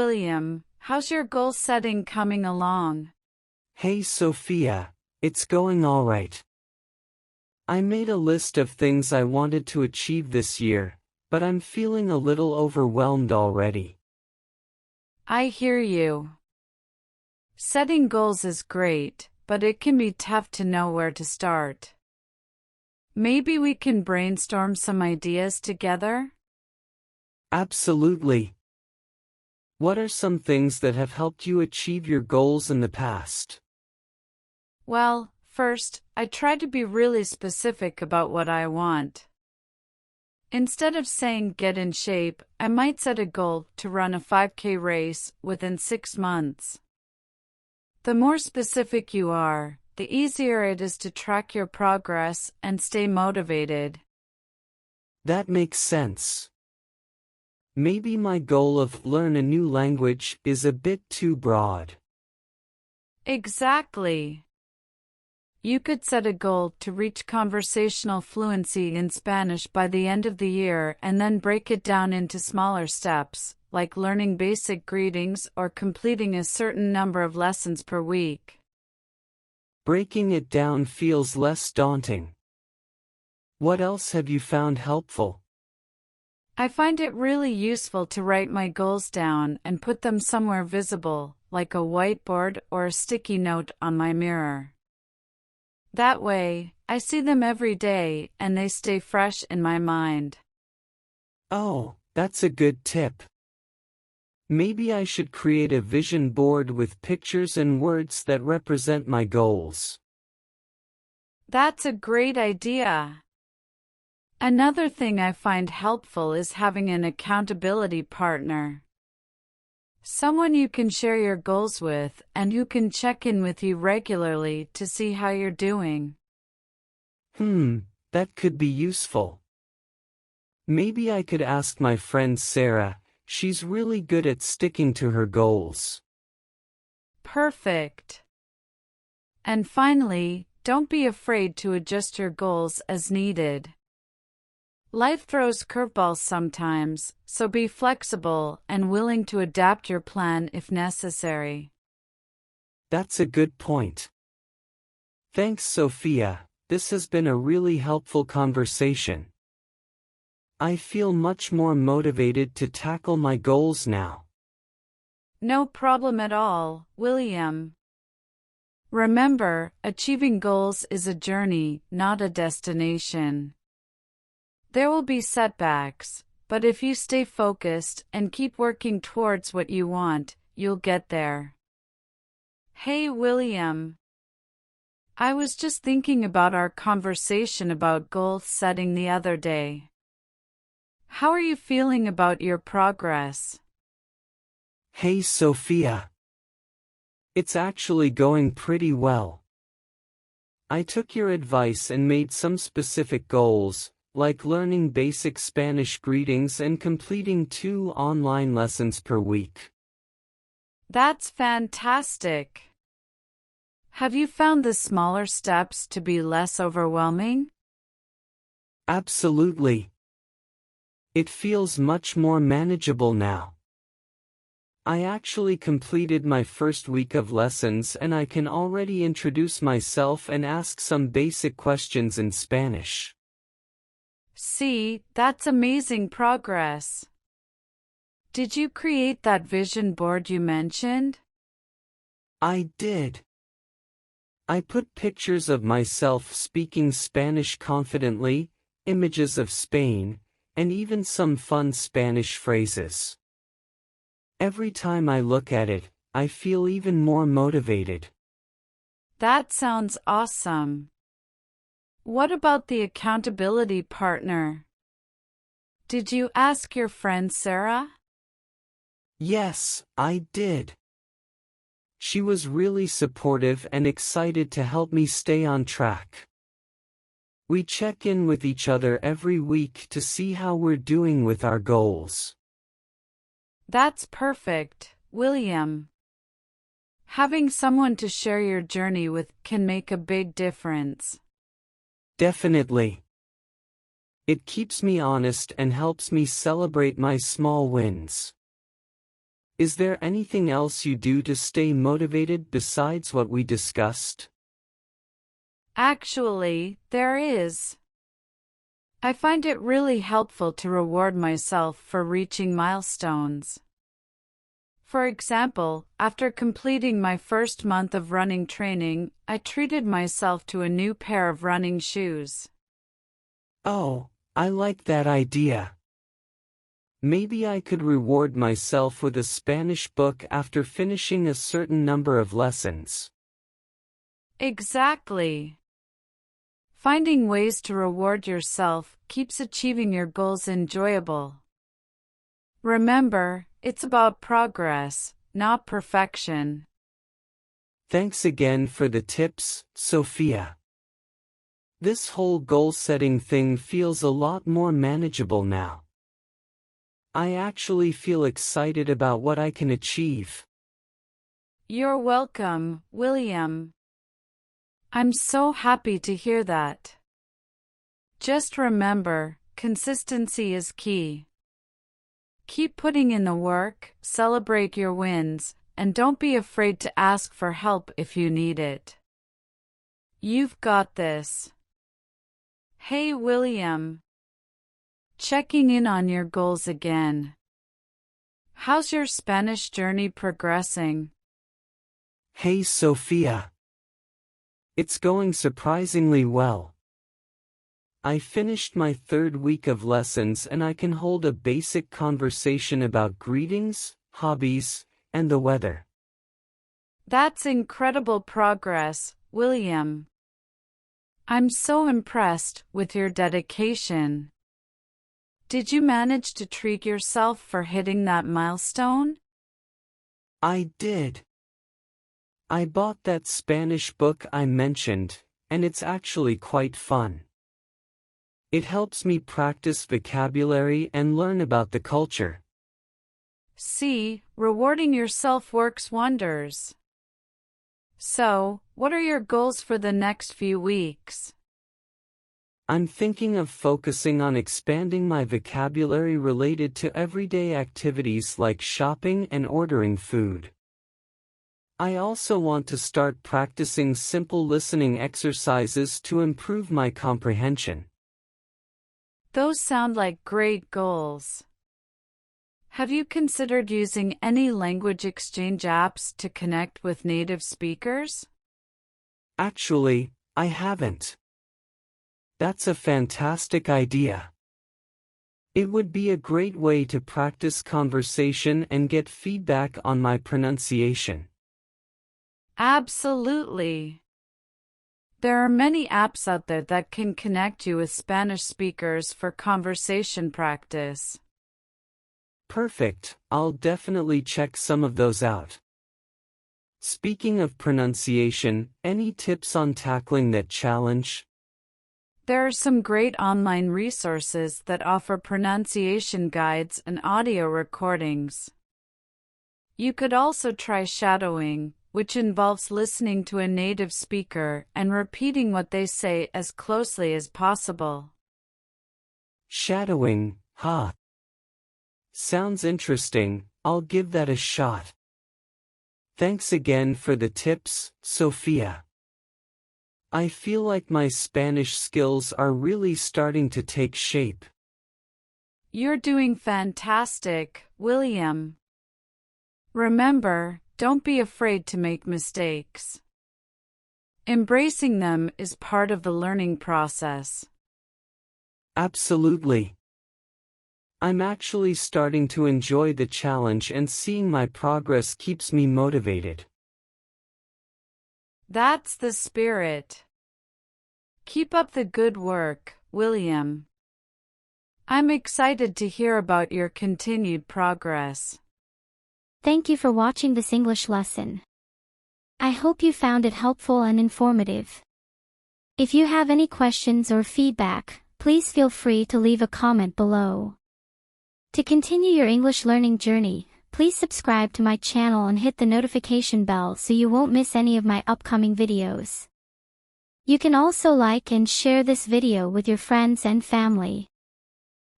William, how's your goal setting coming along? Hey Sophia, it's going all right. I made a list of things I wanted to achieve this year, but I'm feeling a little overwhelmed already. I hear you. Setting goals is great, but it can be tough to know where to start. Maybe we can brainstorm some ideas together? Absolutely. What are some things that have helped you achieve your goals in the past? Well, first, I try to be really specific about what I want. Instead of saying get in shape, I might set a goal to run a 5K race within 6 months. The more specific you are, the easier it is to track your progress and stay motivated. That makes sense. Maybe my goal of learn a new language is a bit too broad. Exactly. You could set a goal to reach conversational fluency in Spanish by the end of the year and then break it down into smaller steps, like learning basic greetings or completing a certain number of lessons per week. Breaking it down feels less daunting. What else have you found helpful? I find it really useful to write my goals down and put them somewhere visible, like a whiteboard or a sticky note on my mirror. That way, I see them every day and they stay fresh in my mind. Oh, that's a good tip. Maybe I should create a vision board with pictures and words that represent my goals. That's a great idea. Another thing I find helpful is having an accountability partner. Someone you can share your goals with and who can check in with you regularly to see how you're doing. That could be useful. Maybe I could ask my friend Sarah. She's really good at sticking to her goals. Perfect. And finally, don't be afraid to adjust your goals as needed. Life throws curveballs sometimes, so be flexible and willing to adapt your plan if necessary. That's a good point. Thanks, Sophia. This has been a really helpful conversation. I feel much more motivated to tackle my goals now. No problem at all, William. Remember, achieving goals is a journey, not a destination. There will be setbacks, but if you stay focused and keep working towards what you want, you'll get there. Hey, William. I was just thinking about our conversation about goal setting the other day. How are you feeling about your progress? Hey, Sophia. It's actually going pretty well. I took your advice and made some specific goals, like learning basic Spanish greetings and completing 2 online lessons per week. That's fantastic. Have you found the smaller steps to be less overwhelming? Absolutely. It feels much more manageable now. I actually completed my first week of lessons and I can already introduce myself and ask some basic questions in Spanish. See, that's amazing progress. Did you create that vision board you mentioned? I did. I put pictures of myself speaking Spanish confidently, images of Spain, and even some fun Spanish phrases. Every time I look at it, I feel even more motivated. That sounds awesome. What about the accountability partner? Did you ask your friend Sarah? Yes, I did. She was really supportive and excited to help me stay on track. We check in with each other every week to see how we're doing with our goals. That's perfect, William. Having someone to share your journey with can make a big difference. Definitely. It keeps me honest and helps me celebrate my small wins. Is there anything else you do to stay motivated besides what we discussed? Actually, there is. I find it really helpful to reward myself for reaching milestones. For example, after completing my first month of running training, I treated myself to a new pair of running shoes. Oh, I like that idea. Maybe I could reward myself with a Spanish book after finishing a certain number of lessons. Exactly. Finding ways to reward yourself keeps achieving your goals enjoyable. Remember, it's about progress, not perfection. Thanks again for the tips, Sophia. This whole goal-setting thing feels a lot more manageable now. I actually feel excited about what I can achieve. You're welcome, William. I'm so happy to hear that. Just remember, consistency is key. Keep putting in the work, celebrate your wins, and don't be afraid to ask for help if you need it. You've got this. Hey William. Checking in on your goals again. How's your Spanish journey progressing? Hey Sophia. It's going surprisingly well. I finished my third week of lessons and I can hold a basic conversation about greetings, hobbies, and the weather. That's incredible progress, William. I'm so impressed with your dedication. Did you manage to treat yourself for hitting that milestone? I did. I bought that Spanish book I mentioned, and it's actually quite fun. It helps me practice vocabulary and learn about the culture. See, rewarding yourself works wonders. So, what are your goals for the next few weeks? I'm thinking of focusing on expanding my vocabulary related to everyday activities like shopping and ordering food. I also want to start practicing simple listening exercises to improve my comprehension. Those sound like great goals. Have you considered using any language exchange apps to connect with native speakers? Actually, I haven't. That's a fantastic idea. It would be a great way to practice conversation and get feedback on my pronunciation. Absolutely. There are many apps out there that can connect you with Spanish speakers for conversation practice. Perfect, I'll definitely check some of those out. Speaking of pronunciation, any tips on tackling that challenge? There are some great online resources that offer pronunciation guides and audio recordings. You could also try shadowing, which involves listening to a native speaker and repeating what they say as closely as possible. Shadowing, huh? Sounds interesting, I'll give that a shot. Thanks again for the tips, Sophia. I feel like my Spanish skills are really starting to take shape. You're doing fantastic, William. Remember, don't be afraid to make mistakes. Embracing them is part of the learning process. Absolutely. I'm actually starting to enjoy the challenge and seeing my progress keeps me motivated. That's the spirit. Keep up the good work, William. I'm excited to hear about your continued progress. Thank you for watching this English lesson. I hope you found it helpful and informative. If you have any questions or feedback, please feel free to leave a comment below. To continue your English learning journey, please subscribe to my channel and hit the notification bell so you won't miss any of my upcoming videos. You can also like and share this video with your friends and family.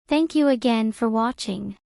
Thank you again for watching.